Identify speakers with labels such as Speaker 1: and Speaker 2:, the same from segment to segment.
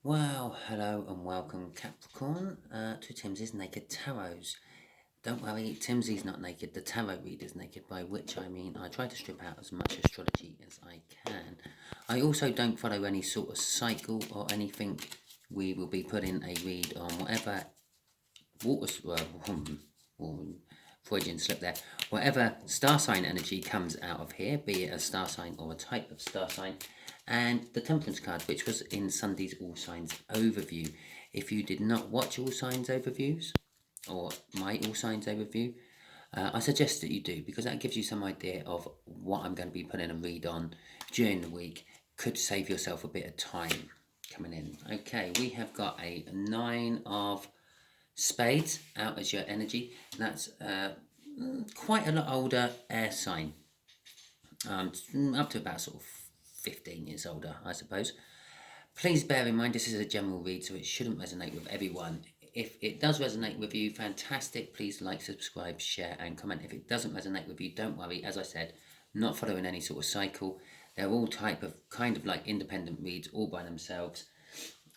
Speaker 1: Well, hello and welcome, Capricorn, to Timsy's Naked Tarots. Don't worry, Timsy's not naked, the tarot reader's naked, by which I mean I try to strip out as much astrology as I can. I also don't follow any sort of cycle or anything. We will be putting a read on whatever Freudian slip there. Whatever star sign energy comes out of here, be it a star sign or a type of star sign, and the Temperance card, which was in Sunday's All Signs overview. If you did not watch All Signs overviews, or my All Signs overview, I suggest that you do, because that gives you some idea of what I'm going to be putting a read on during the week. Could save yourself a bit of time coming in. Okay, we have got a 9 of Spades out as your energy. That's quite a lot older air sign, up to about sort of 15 years older, I suppose. Please bear in mind this is a general read, so it shouldn't resonate with everyone. If it does resonate with you, fantastic. Please like, subscribe, share, and comment. If it doesn't resonate with you, don't worry. As I said, not following any sort of cycle. They're all kind of like independent reads, all by themselves.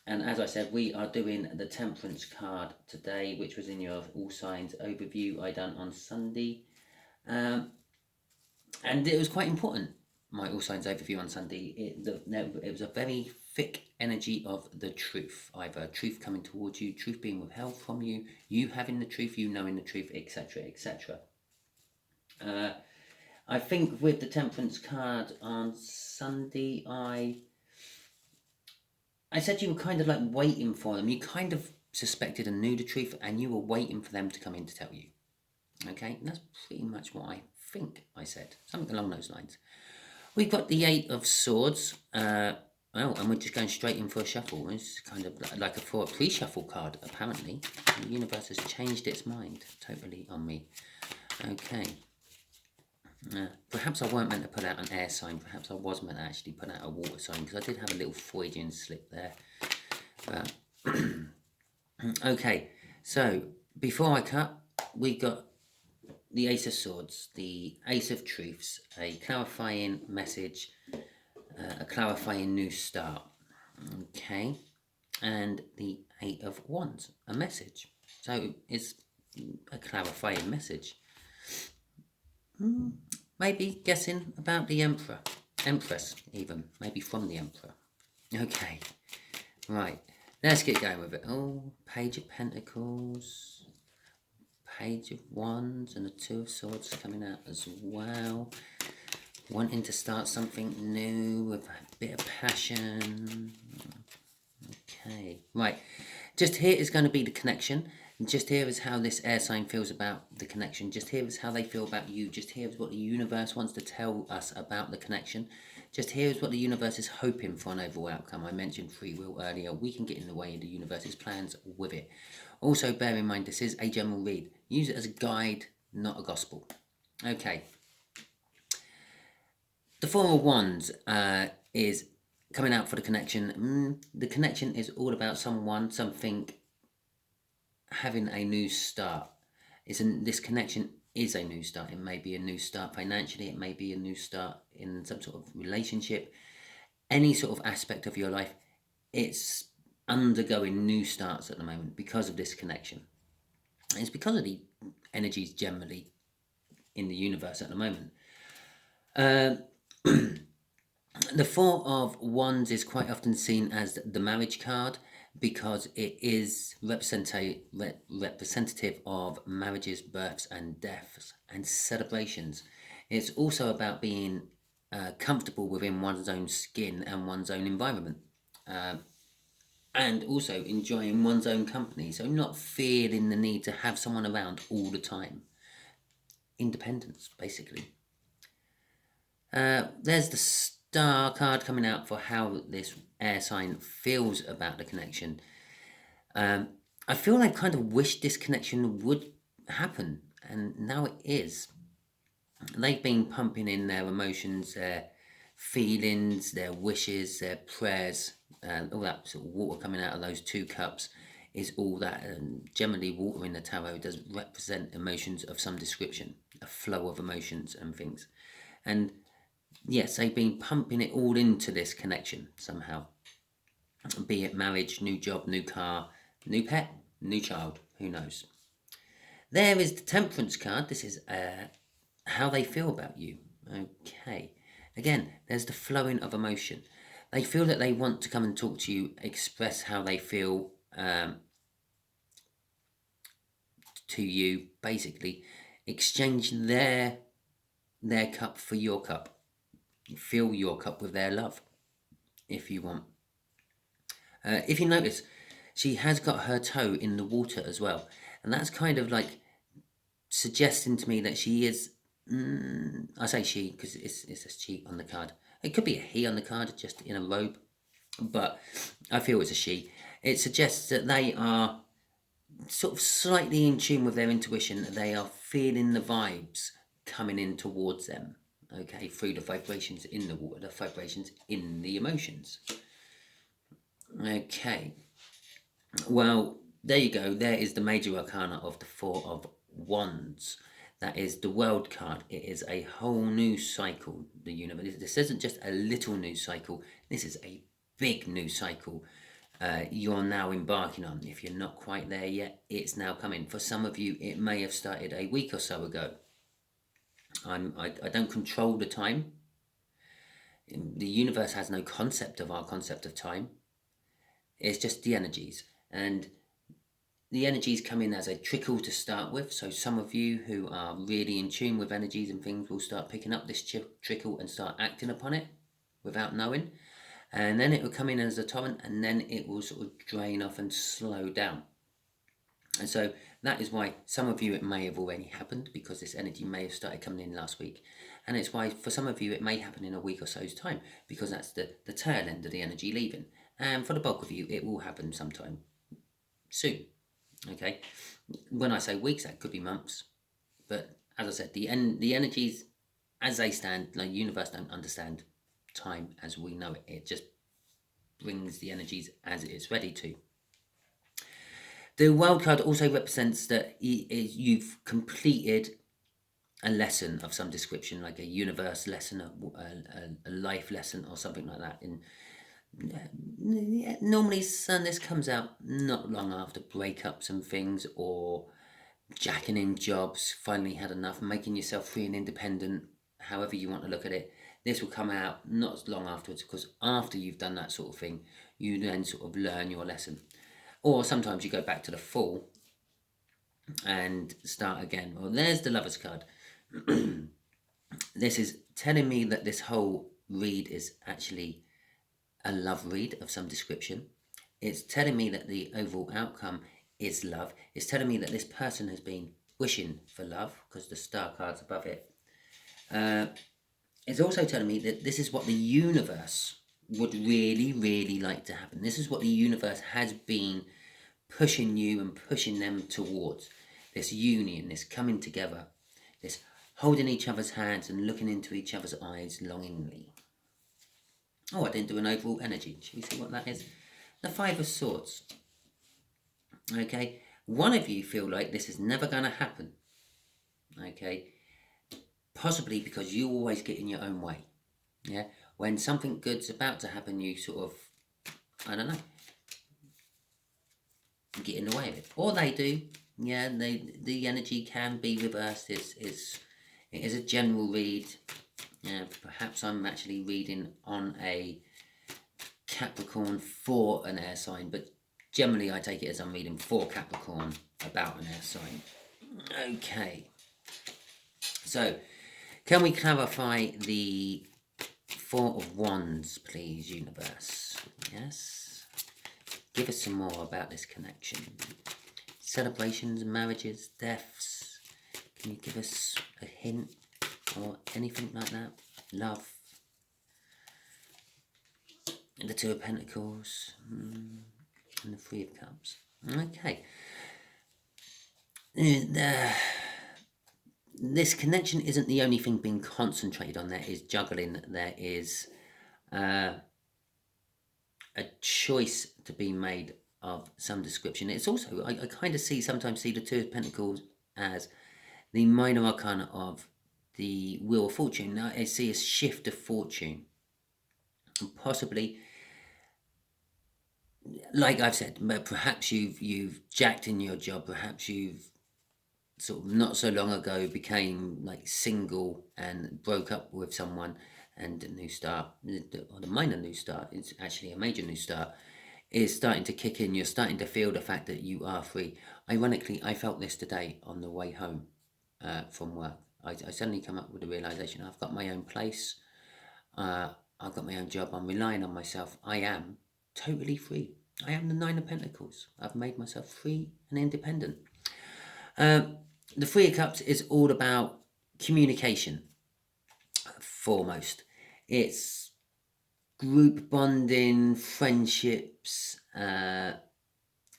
Speaker 1: And as I said, we are doing the Temperance card today, which was in your All Signs overview I done on Sunday. And it was quite important, my All Signs overview on Sunday. It was a very thick energy of the truth. Either truth coming towards you, truth being withheld from you, you having the truth, you knowing the truth, etc., etc. I think with the Temperance card on Sunday, I said you were kind of like waiting for them. You kind of suspected and knew the truth, and you were waiting for them to come in to tell you. Okay, and that's pretty much what I think I said. Something along those lines. We've got the 8 of Swords. And we're just going straight in for a shuffle. It's kind of like for a pre-shuffle card, apparently. The universe has changed its mind totally on me. Okay. Perhaps I weren't meant to put out an air sign. Perhaps I was meant to actually put out a water sign, because I did have a little Freudian slip there. Okay, so before I cut, we got the Ace of Swords, the Ace of Truths, a clarifying message, a clarifying new start. Okay, and the Eight of Wands, a message. So it's a clarifying message. Maybe guessing about the Emperor, Empress even, maybe from the Emperor. Okay, right, let's get going with it. Oh, Page of Pentacles, Page of Wands, and the Two of Swords coming out as well. Wanting to start something new with a bit of passion. Okay, right, just here is going to be the connection. Just here is how this air sign feels about the connection. Just here is how they feel about you. Just here is what the universe wants to tell us about the connection. Just here is what the universe is hoping for an overall outcome. I mentioned free will earlier. We can get in the way of the universe's plans with it. Also, bear in mind, this is a general read. Use it as a guide, not a gospel. Okay. The Four of Wands is coming out for the connection. The connection is all about someone, something, having a new start. This connection is a new start. It may be a new start financially. It may be a new start in some sort of relationship. Any sort of aspect of your life, it's undergoing new starts at the moment because of this connection. And it's because of the energies generally in the universe at the moment. The Four of Wands is quite often seen as the marriage card, because it is representative of marriages, births and deaths and celebrations. It's also about being comfortable within one's own skin and one's own environment, and also enjoying one's own company, so not feeling the need to have someone around all the time. Independence, basically. There's the Star card coming out for how this air sign feels about the connection. I feel like kind of wish this connection would happen, and now it is. They've been pumping in their emotions, their feelings, their wishes, their prayers, all that sort of water coming out of those 2 cups is all that. And generally water in the tarot does represent emotions of some description, a flow of emotions and things. And yes, they've been pumping it all into this connection somehow. be it marriage, new job, new car, new pet, new child, who knows. There is the Temperance card. This is how they feel about you. Okay. Again, there's the flowing of emotion. They feel that they want to come and talk to you, express how they feel to you, basically exchange their cup for your cup. Fill your cup with their love, if you want. If you notice, she has got her toe in the water as well, and that's kind of like suggesting to me that she is. I say she because it's a she on the card. It could be a he on the card, just in a robe, but I feel it's a she. It suggests that they are sort of slightly in tune with their intuition. They are feeling the vibes coming in towards them. Okay, through the vibrations in the water, the vibrations in the emotions. Okay, well, there you go. There is the major arcana of the Four of Wands. That is the World card. It is a whole new cycle, the universe. This isn't just a little new cycle. This is a big new cycle you're now embarking on. If you're not quite there yet, it's now coming. For some of you, it may have started a week or so ago. I don't control the time. The universe has no concept of our concept of time. It's just the energies. And the energies come in as a trickle to start with. So some of you who are really in tune with energies and things will start picking up this trickle and start acting upon it without knowing. And then it will come in as a torrent, and then it will sort of drain off and slow down. And so that is why some of you it may have already happened, because this energy may have started coming in last week. And it's why for some of you it may happen in a week or so's time, because that's the tail end of the energy leaving. And for the bulk of you, it will happen sometime soon. Okay? When I say weeks, that could be months. But as I said, the energies as they stand, the universe don't understand time as we know it. It just brings the energies as it is ready to. The World card also represents that you've completed a lesson of some description, like a universe lesson, a life lesson, or something like that. Normally, son, this comes out not long after breakups and things, or jacking in jobs, finally had enough, making yourself free and independent, however you want to look at it. This will come out not long afterwards, because after you've done that sort of thing, you then sort of learn your lesson. Or sometimes you go back to the full and start again. Well, there's the Lover's card. This is telling me that this whole read is actually a love read of some description. It's telling me that the overall outcome is love. It's telling me that this person has been wishing for love, because the star card's above it. It's also telling me that this is what the universe would really, really like to happen. This is what the universe has been pushing you and pushing them towards. This union, this coming together, this holding each other's hands and looking into each other's eyes longingly. Oh, I didn't do an overall energy. Shall we see what that is? The Five of Swords. Okay, one of you feel like this is never going to happen. Okay, possibly because you always get in your own way. Yeah, when something good's about to happen, you sort of, I don't know, get in the way of it. Or they do. Yeah, the energy can be reversed. It is a general read. Perhaps I'm actually reading on a Capricorn for an air sign, but generally I take it as I'm reading for Capricorn about an air sign. Okay. So, can we clarify the Four of Wands, please, universe? Yes. Give us some more about this connection. Celebrations, marriages, deaths. Can you give us a hint or anything like that? Love. The Two of Pentacles. And the Three of Cups. Okay. This connection isn't the only thing being concentrated on. There is juggling. There is a choice to be made of some description. It's also, I kind of sometimes see the Two of Pentacles as the minor arcana of the Wheel of Fortune. Now I see a shift of fortune. And possibly like I've said, perhaps you've jacked in your job, perhaps you've sort of not so long ago became like single and broke up with someone, and a new start, or the minor new start, it's actually a major new start, is starting to kick in. You're starting to feel the fact that you are free. Ironically, I felt this today on the way home from work. I suddenly come up with the realization, I've got my own place, I've got my own job, I'm relying on myself, I am totally free. I am the Nine of Pentacles. I've made myself free and independent. The Three of Cups is all about communication, foremost. It's group bonding, friendships,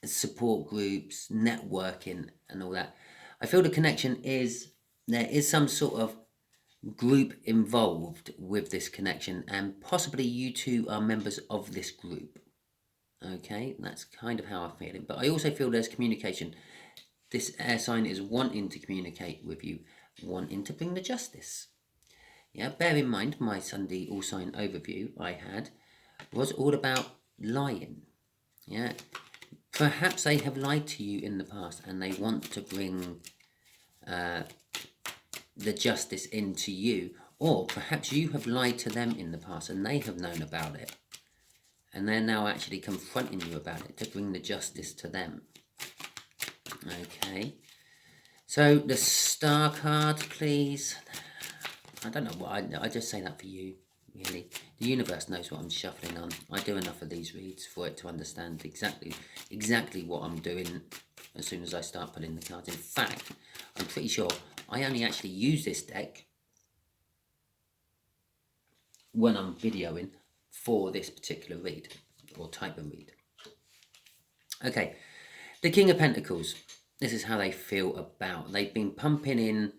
Speaker 1: support groups, networking, and all that. I feel the connection is, there is some sort of group involved with this connection, and possibly you two are members of this group. Okay, that's kind of how I feel it. But I also feel there's communication. This air sign is wanting to communicate with you, wanting to bring the justice. Yeah, bear in mind, my Sunday all sign overview I had was all about lying. Yeah, perhaps they have lied to you in the past and they want to bring the justice into you, or perhaps you have lied to them in the past and they have known about it, and they're now actually confronting you about it to bring the justice to them. Okay, so the Star card, please. I don't know what, I just say that for you, really. The universe knows what I'm shuffling on. I do enough of these reads for it to understand exactly what I'm doing as soon as I start putting the cards. In fact, I'm pretty sure I only actually use this deck when I'm videoing for this particular read, or type of read. Okay, the King of Pentacles. This is how they feel about. They've been pumping in,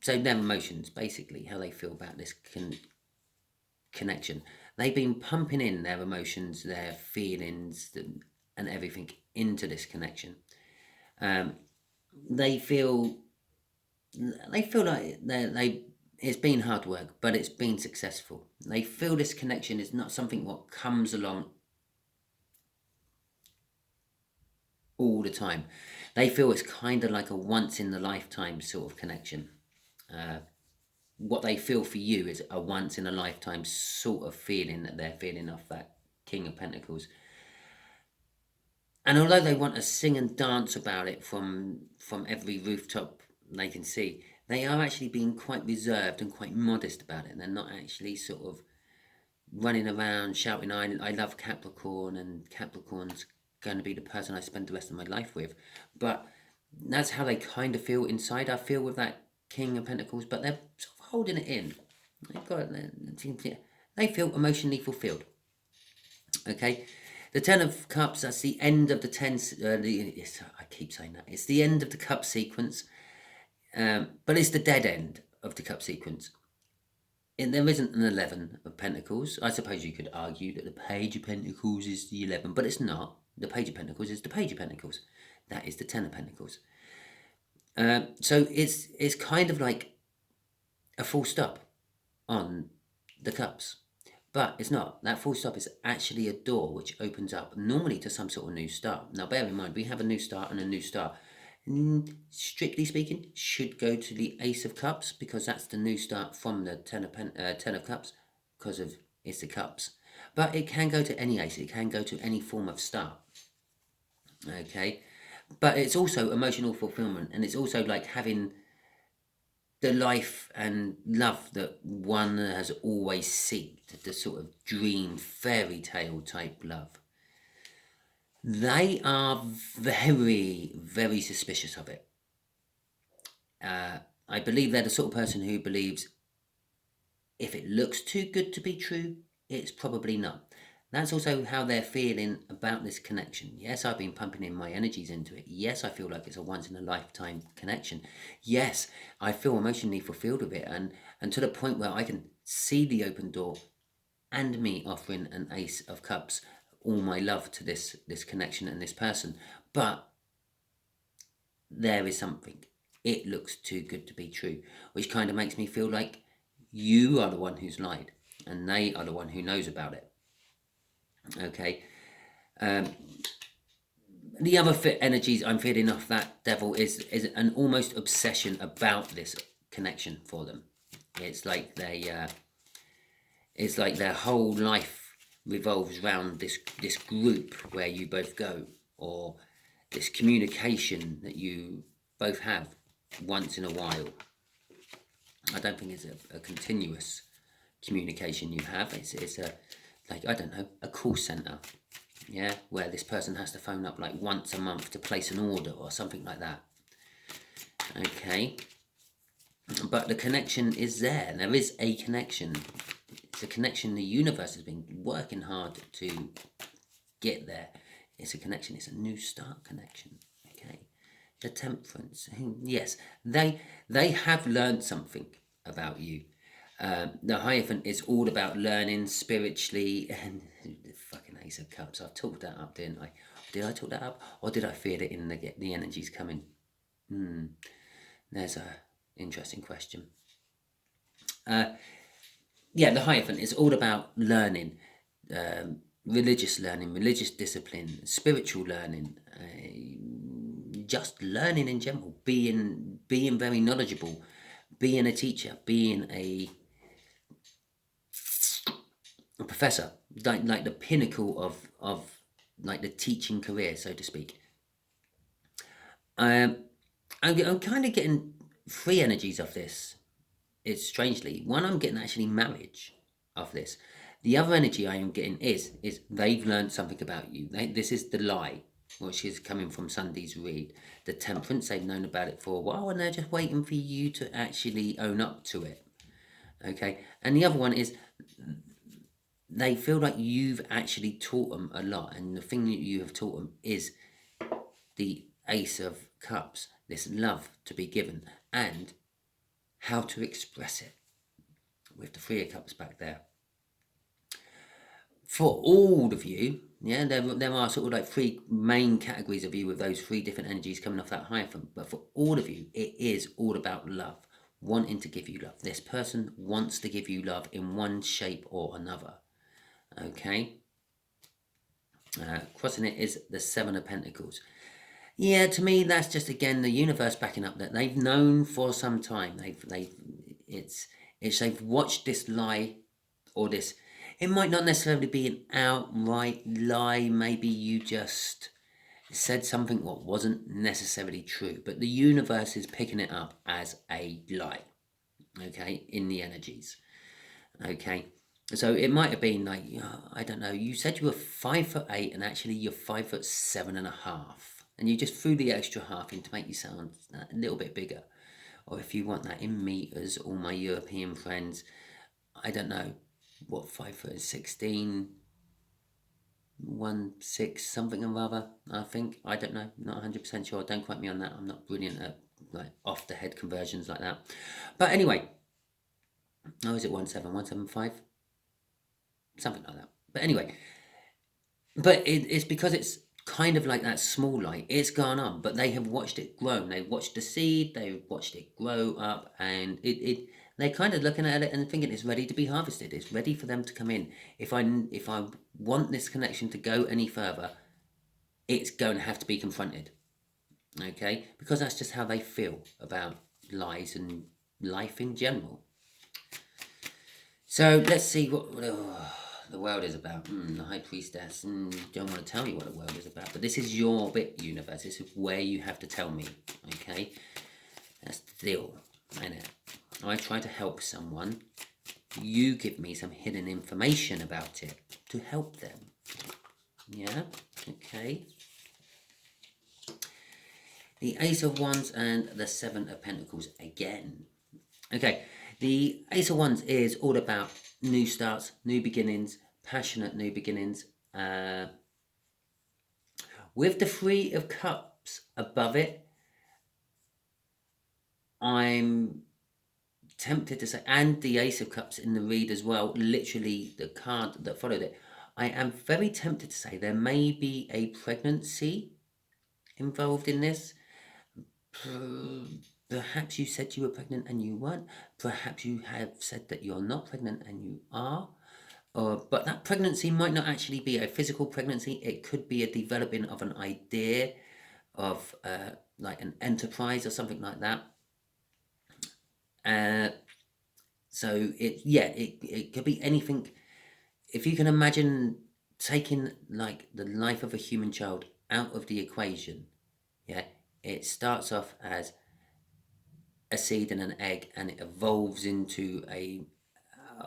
Speaker 1: so their emotions, basically, how they feel about this connection. They've been pumping in their emotions, their feelings, and everything into this connection. They feel like it's been hard work, but it's been successful. They feel this connection is not something what comes along all the time. They feel it's kind of like a once in a lifetime sort of connection. What they feel for you is a once in a lifetime sort of feeling that they're feeling off that King of Pentacles. And although they want to sing and dance about it from every rooftop they can see, they are actually being quite reserved and quite modest about it. They're not actually sort of running around shouting, I love Capricorn, and Capricorn's going to be the person I spend the rest of my life with. But that's how they kind of feel inside, I feel, with that King of Pentacles. But they're sort of holding it in. They feel emotionally fulfilled. Okay, the Ten of Cups, that's the end of the I keep saying that. It's the end of the cup sequence. But it's the dead end of the cup sequence. And there isn't an 11 of Pentacles. I suppose you could argue that the Page of Pentacles is the 11, but it's not. The Page of Pentacles is the Page of Pentacles. That is the Ten of Pentacles. So it's kind of like a full stop on the cups. But it's not. That full stop is actually a door which opens up, normally to some sort of new start. Now, bear in mind, we have a new start and a new start. Strictly speaking, should go to the Ace of Cups, because that's the new start from the Ten of Cups, because of it's the Cups. But it can go to any ace. It can go to any form of start. Okay, but it's also emotional fulfillment, and it's also like having the life and love that one has always sought, the sort of dream fairy tale type love. They are very, very suspicious of it. I believe they're the sort of person who believes if it looks too good to be true, it's probably not. That's also how they're feeling about this connection. Yes, I've been pumping in my energies into it. Yes, I feel like it's a once-in-a-lifetime connection. Yes, I feel emotionally fulfilled with it, and to the point where I can see the open door and me offering an Ace of Cups, all my love to this connection and this person. But there is something. It looks too good to be true, which kind of makes me feel like you are the one who's lied, and they are the one who knows about it. Okay, The other energies I'm feeling off that devil is an almost obsession about this connection for them. It's like it's like their whole life revolves around this group where you both go, or this communication that you both have once in a while. I don't think it's a continuous communication you have. It's a, like, I don't know, a call center, yeah, where this person has to phone up like once a month to place an order or something like that. Okay, but the connection is there. There is a connection. It's a connection the universe has been working hard to get there. It's a connection. It's a new start connection. Okay, the Temperance. Yes, they have learned something about you. The Hierophant is all about learning spiritually, and the fucking Ace of Cups. I've talked that up, didn't I? Did I talk that up, or did I feel it in the energies coming? There's a interesting question. Yeah, the Hierophant is all about learning, religious learning, religious discipline, spiritual learning, just learning in general, being very knowledgeable, being a teacher, being a professor, like the pinnacle of like the teaching career, so to speak. I'm kind of getting three energies of this. It's strangely, one, I'm getting actually marriage of this. The other energy I am getting is they've learned something about you. This is the lie, which is coming from Sunday's read. The Temperance, they've known about it for a while, and they're just waiting for you to actually own up to it. Okay, and the other one is they feel like you've actually taught them a lot, and the thing that you have taught them is the Ace of Cups, this love to be given, and how to express it, with the Three of Cups back there. For all of you, yeah, there are sort of like three main categories of you with those three different energies coming off that Hierophant, but for all of you, it is all about love, wanting to give you love. This person wants to give you love in one shape or another. Okay, crossing it is the Seven of Pentacles. Yeah, to me, that's just again the universe backing up that they've known for some time. They've watched this lie, or this. It might not necessarily be an outright lie. Maybe you just said something what wasn't necessarily true, but the universe is picking it up as a lie. Okay, in the energies. Okay. So it might have been like, I don't know, you said you were 5'8" and actually you're 5'7.5". And you just threw the extra half in to make you sound a little bit bigger. Or if you want that in meters, all my European friends, I don't know, what 5 foot is 16, 1/6, something or other, I think. I don't know, not 100% sure. Don't quote me on that. I'm not brilliant at like off the head conversions like that. But anyway, is it 17175? Something like that. But anyway, but it's because it's kind of like that small light. It's gone on, but they have watched it grow. They've watched the seed. They've watched it grow up, and they're kind of looking at it and thinking it's ready to be harvested. It's ready for them to come in. If I want this connection to go any further, it's going to have to be confronted. Okay, because that's just how they feel about lies and life in general. So let's see what the world is about. The High Priestess. Don't want to tell me what the world is about, but this is your bit, universe. This is where you have to tell me. Okay, that's the deal, isn't it? I try to help someone. You give me some hidden information about it to help them. Yeah. Okay. The Ace of Wands and the Seven of Pentacles again. Okay. The Ace of Wands is all about new starts, new beginnings, passionate new beginnings. With the Three of Cups above it, I'm tempted to say, and the Ace of Cups in the read as well, literally the card that followed it, I am very tempted to say there may be a pregnancy involved in this. Perhaps you said you were pregnant and you weren't. Perhaps you have said that you're not pregnant and you are. but that pregnancy might not actually be a physical pregnancy. It could be a developing of an idea of like an enterprise or something like that. So it could be anything. If you can imagine taking like the life of a human child out of the equation, yeah, it starts off as a seed and an egg, and it evolves into a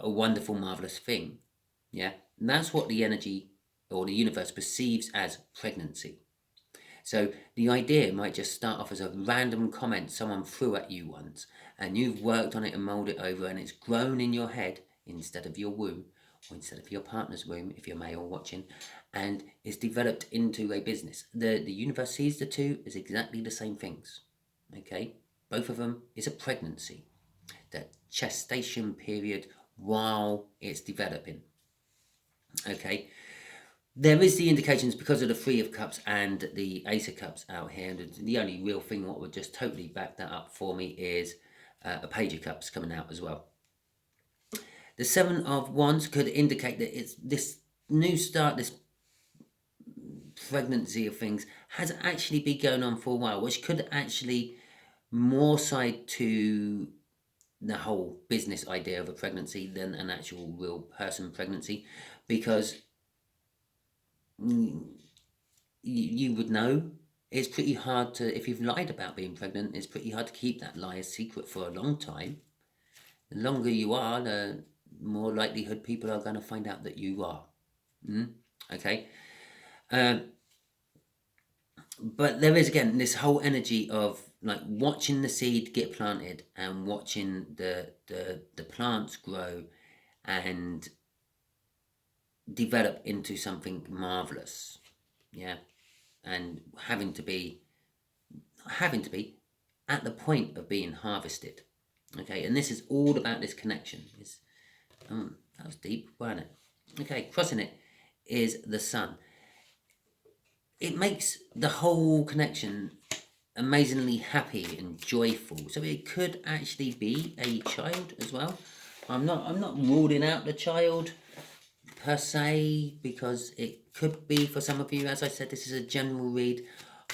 Speaker 1: wonderful, marvelous thing. Yeah, and that's what the energy or the universe perceives as pregnancy. So the idea might just start off as a random comment someone threw at you once, and you've worked on it and molded it over, and it's grown in your head instead of your womb, or instead of your partner's womb if you're male watching, and it's developed into a business. The universe sees the two as exactly the same things. Okay, both of them is a pregnancy, the gestation period while it's developing. Okay, there is the indications because of the Three of Cups and the Ace of Cups out here. And the only real thing what would just totally back that up for me is a Page of Cups coming out as well. The Seven of Wands could indicate that it's this new start, this pregnancy of things has actually been going on for a while, which could actually more side to the whole business idea of a pregnancy than an actual real person pregnancy, because you would know it's pretty hard to, if you've lied about being pregnant, it's pretty hard to keep that lie a secret for a long time. The longer you are, the more likelihood people are going to find out that you are. Okay. But there is, again, this whole energy of like watching the seed get planted and watching the plants grow and develop into something marvelous. Yeah. And having to be at the point of being harvested. Okay, and this is all about this connection. That was deep, wasn't it? Okay, crossing it is the sun. It makes the whole connection amazingly happy and joyful. So it could actually be a child as well. I'm not ruling out the child per se, because it could be for some of you. As I said, this is a general read.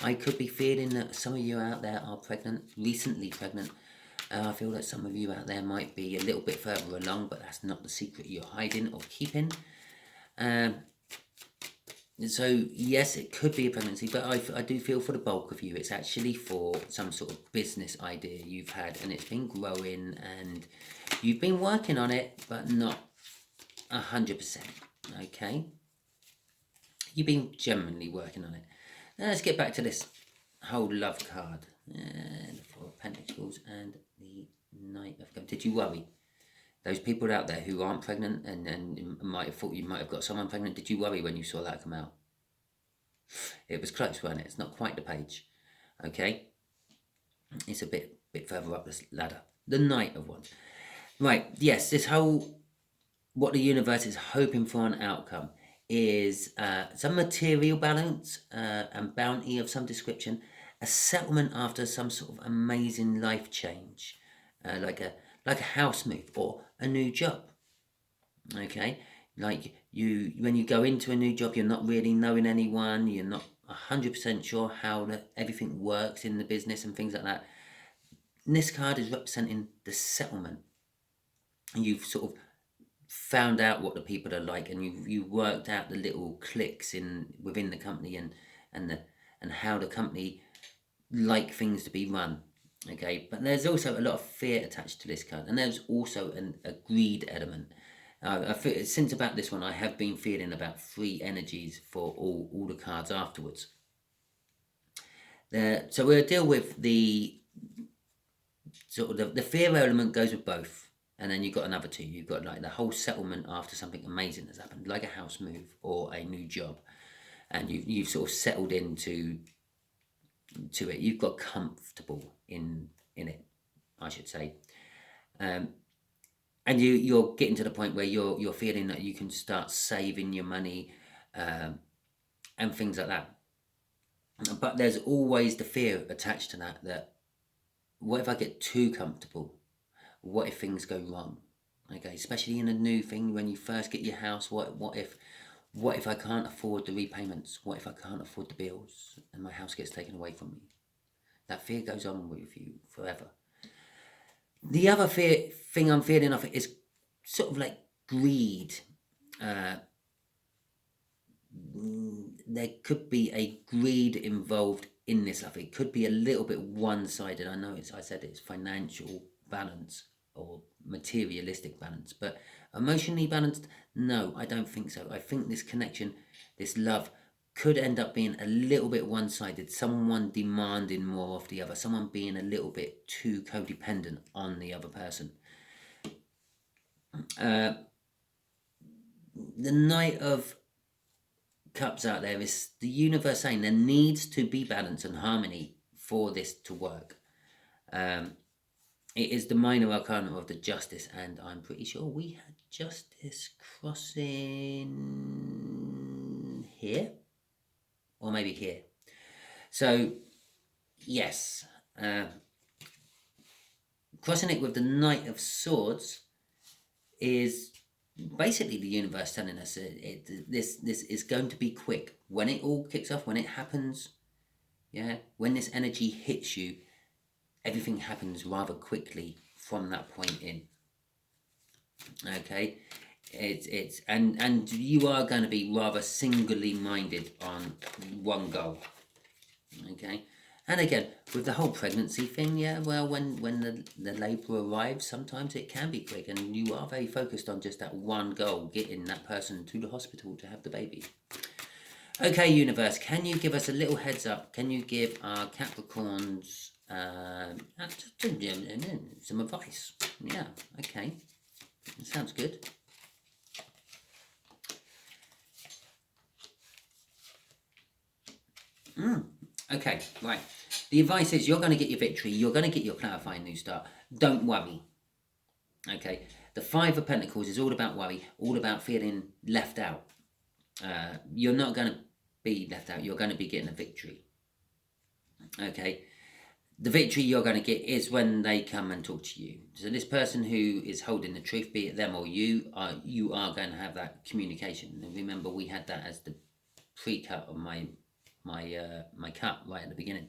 Speaker 1: I could be feeling that some of you out there are pregnant, recently pregnant. I feel that some of you out there might be a little bit further along, but that's not the secret you're hiding or keeping. So yes, it could be a pregnancy, but I do feel for the bulk of you, it's actually for some sort of business idea you've had, and it's been growing, and you've been working on it, but not 100%. Okay, you've been genuinely working on it. Now let's get back to this whole love card, and the Four of Pentacles and the Knight of Cups. Did you worry? Those people out there who aren't pregnant and might have thought you might have got someone pregnant, did you worry when you saw that come out? It was close, wasn't it? It's not quite the page. Okay, it's a bit further up this ladder. The Knight of Wands. Right, yes, this whole, what the universe is hoping for an outcome is some material balance and bounty of some description, a settlement after some sort of amazing life change, like a house move or a new job. Okay, like when you go into a new job, you're not really knowing anyone, you're not 100% sure how everything works in the business and things like that. And this card is representing the settlement. And you've sort of found out what the people are like, and you worked out the little cliques within the company and how the company like things to be run. Okay, but there's also a lot of fear attached to this card, and there's also a greed element. I feel, since about this one, I have been feeling about 3 energies for all the cards afterwards. So we'll deal with the sort of the fear element goes with both. And then you've got another 2. You've got like the whole settlement after something amazing has happened, like a house move or a new job. And you've sort of settled into it. You've got comfortable in it, I should say. And you're getting to the point where you're feeling that you can start saving your money and things like that. But there's always the fear attached to that what if I get too comfortable? What if things go wrong? Okay, especially in a new thing, when you first get your house, what if I can't afford the repayments? What if I can't afford the bills and my house gets taken away from me? That fear goes on with you forever. The other thing I'm feeling of it is sort of like greed. There could be a greed involved in this love. It could be a little bit one-sided. I know I said it's financial balance or materialistic balance, but emotionally balanced, no, I don't think so. I think this connection, this love, could end up being a little bit one-sided. Someone demanding more of the other, someone being a little bit too codependent on the other person. The Knight of Cups out there is the universe saying there needs to be balance and harmony for this to work. It is the minor arcana of the Justice, and I'm pretty sure we had Justice crossing here, or maybe here. So, yes, crossing it with the Knight of Swords is basically the universe telling us this is going to be quick. When it all kicks off, when it happens, yeah, when this energy hits you, everything happens rather quickly from that point in. Okay, and you are going to be rather singularly minded on one goal. Okay, and again with the whole pregnancy thing, yeah, well, when the labour arrives, sometimes it can be quick, and you are very focused on just that one goal, getting that person to the hospital to have the baby. Okay, universe, can you give us a little heads up? Can you give our Capricorns some advice? Yeah, okay, that sounds good. Okay, right. The advice is you're going to get your victory. You're going to get your clarifying new start. Don't worry. Okay. The Five of Pentacles is all about worry, all about feeling left out. You're not going to be left out. You're going to be getting a victory. Okay. The victory you're going to get is when they come and talk to you. So this person who is holding the truth, be it them or you are going to have that communication. And remember, we had that as the pre-cut of my cut right at the beginning.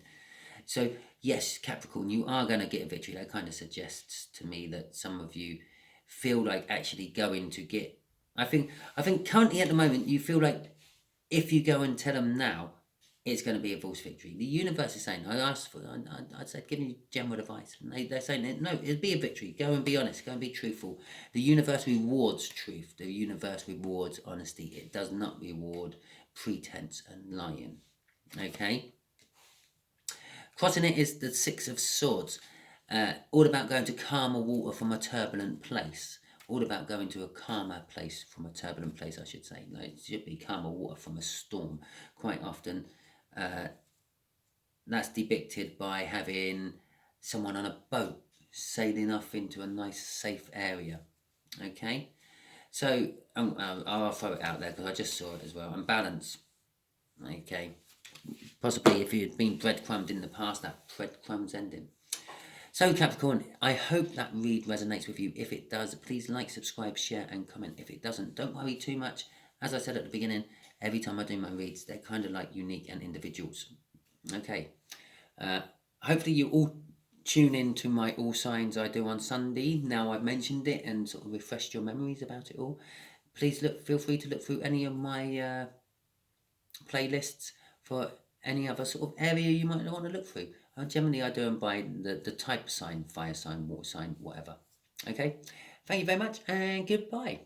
Speaker 1: So yes, Capricorn, you are going to get a victory. That kind of suggests to me that some of you feel like actually going to get. I think currently at the moment you feel like if you go and tell them now, it's going to be a false victory. The universe is saying, I said, giving you general advice. And they're saying, no, it'll be a victory. Go and be honest. Go and be truthful. The universe rewards truth. The universe rewards honesty. It does not reward pretense and lying. Okay? Crossing it is the Six of Swords. All about going to calmer water from a turbulent place. All about going to a calmer place from a turbulent place, I should say. Like, it should be calmer water from a storm. Quite often, that's depicted by having someone on a boat sailing off into a nice, safe area. Okay? So, I'll throw it out there because I just saw it as well. And balance. Okay? Possibly if you had been breadcrumbed in the past, that breadcrumb's ending. So Capricorn, I hope that read resonates with you. If it does, please like, subscribe, share and comment. If it doesn't, don't worry too much. As I said at the beginning, every time I do my reads, they're kind of like unique and individuals. Okay. Hopefully you all tune in to my all signs I do on Sunday. Now I've mentioned it and sort of refreshed your memories about it all. Please feel free to look through any of my playlists for any other sort of area you might want to look through. Generally, I do them by the type sign, fire sign, water sign, whatever. Okay, thank you very much and goodbye.